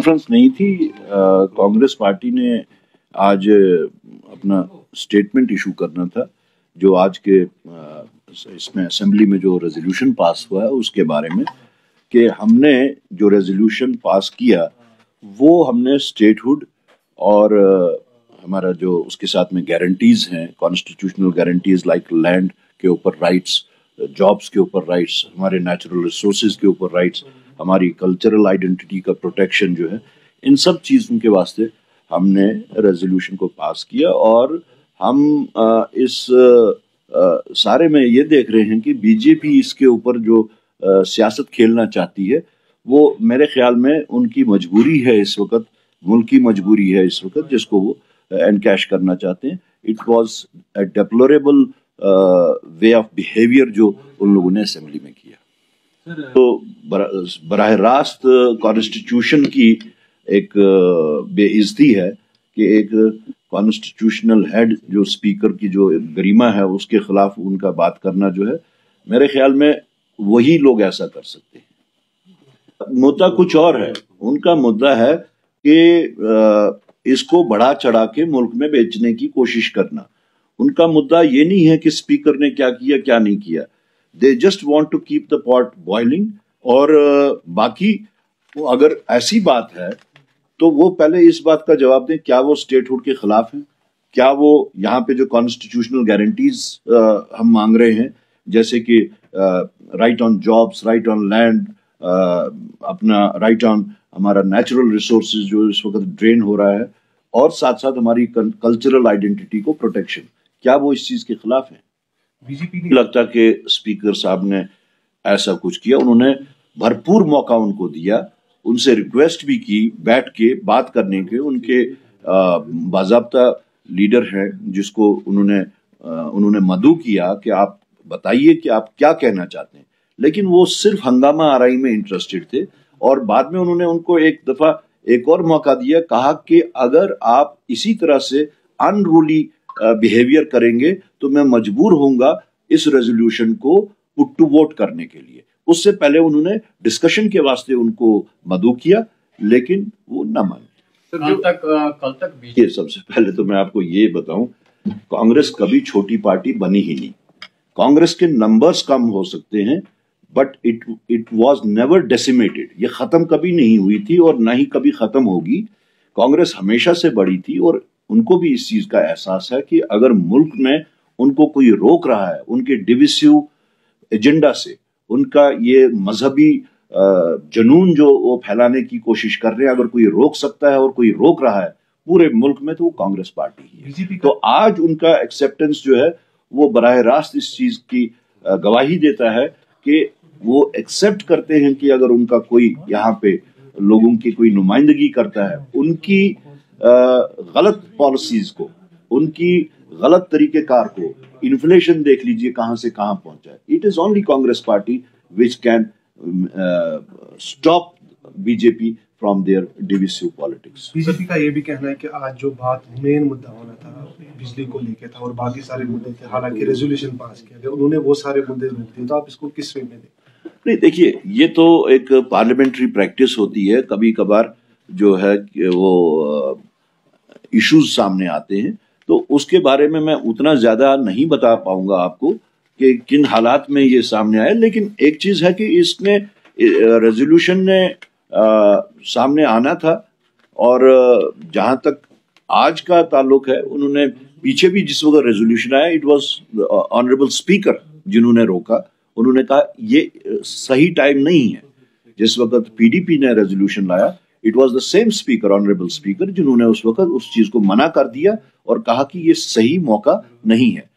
Conference नहीं थी। Congress party ने आज अपना स्टेटमेंट इशू करना था, जो आज के इसमें असेंबली में जो रेजोल्यूशन पास हुआ है उसके बारे में, कि हमने जो रेजोल्यूशन पास किया वो हमने स्टेटहुड और हमारा जो उसके साथ में गारंटीज हैं, कॉन्स्टिट्यूशनल गारंटीज लाइक लैंड के ऊपर राइट्स, जॉब्स के ऊपर राइट्स, हमारे नेचुरल रिसोर्सेज के ऊपर राइट्स, हमारी कल्चरल आइडेंटिटी का प्रोटेक्शन जो है, इन सब चीज़ों के वास्ते हमने रेजोल्यूशन को पास किया। और हम इस सारे में ये देख रहे हैं कि बीजेपी इसके ऊपर जो सियासत खेलना चाहती है, वो मेरे ख्याल में उनकी मजबूरी है इस वक्त, मुल्क की मजबूरी है इस वक्त, जिसको वो एनकैश करना चाहते हैं। It was a deplorable way of behaviour जो उन लोगों ने असेंबली में किया। तो बराह रास्त कॉन्स्टिट्यूशन की एक बेइज्जती है कि एक कॉन्स्टिट्यूशनल हेड जो स्पीकर की जो गरिमा है उसके खिलाफ उनका बात करना जो है, मेरे ख्याल में वही लोग ऐसा कर सकते हैं। मुद्दा कुछ और है, उनका मुद्दा है कि इसको बढ़ा चढ़ा के मुल्क में बेचने की कोशिश करना। उनका मुद्दा ये नहीं है कि स्पीकर ने क्या किया क्या नहीं किया, they just want to keep the pot boiling. और बाकी अगर ऐसी बात है तो वो पहले इस बात का जवाब दें, क्या वो स्टेटहुड के खिलाफ है, क्या वो यहाँ पे जो कॉन्स्टिट्यूशनल गारंटीज हम मांग रहे हैं, जैसे कि right on jobs, right on land, अपना राइट ऑन हमारा नेचुरल रिसोर्सेज जो इस वक्त ड्रेन हो रहा है, और साथ साथ हमारी कल्चरल आइडेंटिटी को प्रोटेक्शन, क्या वो इस चीज के खिलाफ है? बीजेपी नहीं लगता कि स्पीकर साहब ने ऐसा कुछ किया। उन्होंने भरपूर मौका उनको दिया, उनसे रिक्वेस्ट भी की बैठ के बात करने के। उनके बाज़ाब्ता लीडर हैं जिसको उन्होंने मदऊ किया कि आप बताइए कि आप क्या कहना चाहते हैं, लेकिन वो सिर्फ हंगामा आराई में इंटरेस्टेड थे। और बाद में उन्होंने उनको एक दफा एक और मौका दिया, कहा कि अगर आप इसी तरह से अनरूली बिहेवियर करेंगे तो मैं मजबूर होऊंगा इस रेजोल्यूशन को पुट टू वोट करने के लिए। उससे पहले उन्होंने डिस्कशन के वास्ते उनको मदऊ किया, लेकिन वो न माने। कल तक ये सबसे पहले तो मैं आपको ये बताऊं, कांग्रेस कभी छोटी पार्टी बनी ही नहीं। कांग्रेस के नंबर्स कम हो सकते हैं, but it was never decimated. ये खत्म कभी नहीं हुई थी और ना ही कभी खत्म होगी। कांग्रेस हमेशा से बड़ी थी और उनको भी इस चीज का एहसास है कि अगर मुल्क में उनको कोई रोक रहा है, उनके डिविसिव एजेंडा से, उनका ये मजहबी जुनून जो वो फैलाने की कोशिश कर रहे हैं, अगर कोई रोक सकता है और कोई रोक रहा है पूरे मुल्क में, तो वो कांग्रेस पार्टी ही है। तो आज उनका एक्सेप्टेंस जो है वो बराह रास्त इस चीज की गवाही देता है कि वो एक्सेप्ट करते हैं कि अगर उनका कोई यहाँ पे लोगों की कोई नुमाइंदगी करता है, उनकी गलत पॉलिसीज को, उनकी गलत तरीकेकार को, इन्फ्लेशन देख लीजिए कहां से कहां पहुंचा है। It is only Congress party which can stop BJP from their divisive politics. BJP का ये भी कहना है कि आज जो बात मेन मुद्दा होना था बिजली को लेके था और बाकी सारे मुद्दे थे, हालांकि रेजोल्यूशन पास किया गया, उन्होंने वो सारे मुद्दे रोक दिए। तो आप इसको किस वे में देखें? नहीं, देखिए, ये तो एक पार्लियामेंट्री प्रैक्टिस होती है। कभी कभार जो है वो इश्यूज सामने आते हैं, तो उसके बारे में मैं उतना ज्यादा नहीं बता पाऊंगा आपको कि किन हालात में ये सामने आया। लेकिन एक चीज है कि इसमें रेजोल्यूशन ने सामने आना था, और जहां तक आज का ताल्लुक है, उन्होंने पीछे भी जिस वक्त रेजोल्यूशन आया, इट वाज ऑनरेबल स्पीकर जिन्होंने रोका। उन्होंने कहा ये सही टाइम नहीं है। जिस वक्त पीडीपी ने रेजोल्यूशन लाया, it was the same speaker, honourable speaker, जिन्होंने उस वक्त उस चीज को मना कर दिया और कहा कि ये सही मौका नहीं है।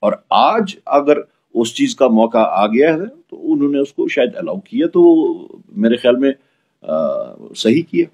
और आज अगर उस चीज का मौका आ गया है तो उन्होंने उसको शायद अलाउ किया, तो मेरे ख्याल में सही किया।